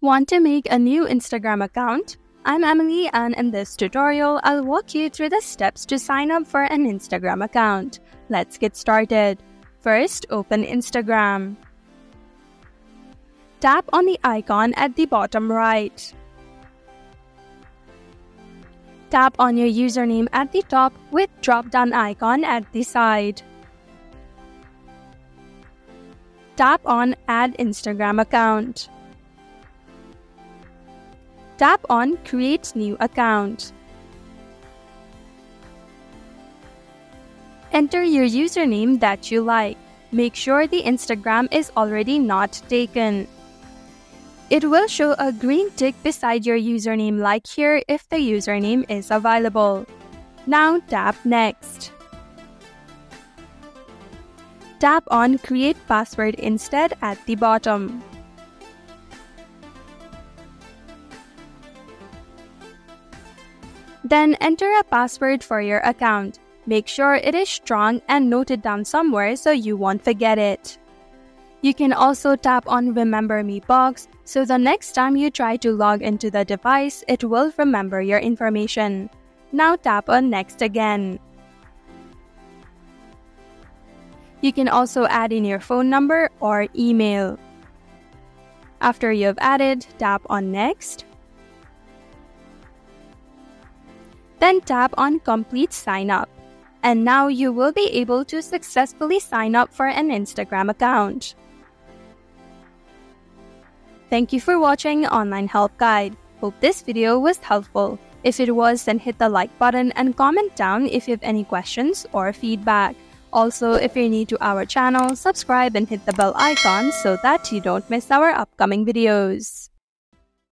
Want to make a new Instagram account? I'm Emily, and in this tutorial, I'll walk you through the steps to sign up for an Instagram account. Let's get started. First, open Instagram. Tap on the icon at the bottom right. Tap on your username at the top with drop-down icon at the side. Tap on Add Instagram Account. Tap on Create New Account. Enter your username that you like. Make sure the Instagram is already not taken. It will show a green tick beside your username like here if the username is available. Now tap Next. Tap on Create Password instead at the bottom. Then enter a password for your account. Make sure it is strong and note it down somewhere so you won't forget it. You can also tap on Remember Me box so the next time you try to log into the device, it will remember your information. Now tap on Next again. You can also add in your phone number or email. After you have added, tap on Next. Then tap on Complete Sign Up. And now you will be able to successfully sign up for an Instagram account. Thank you for watching Online Help Guide. Hope this video was helpful. If it was, then hit the like button and comment down if you have any questions or feedback. Also, if you're new to our channel, subscribe and hit the bell icon so that you don't miss our upcoming videos.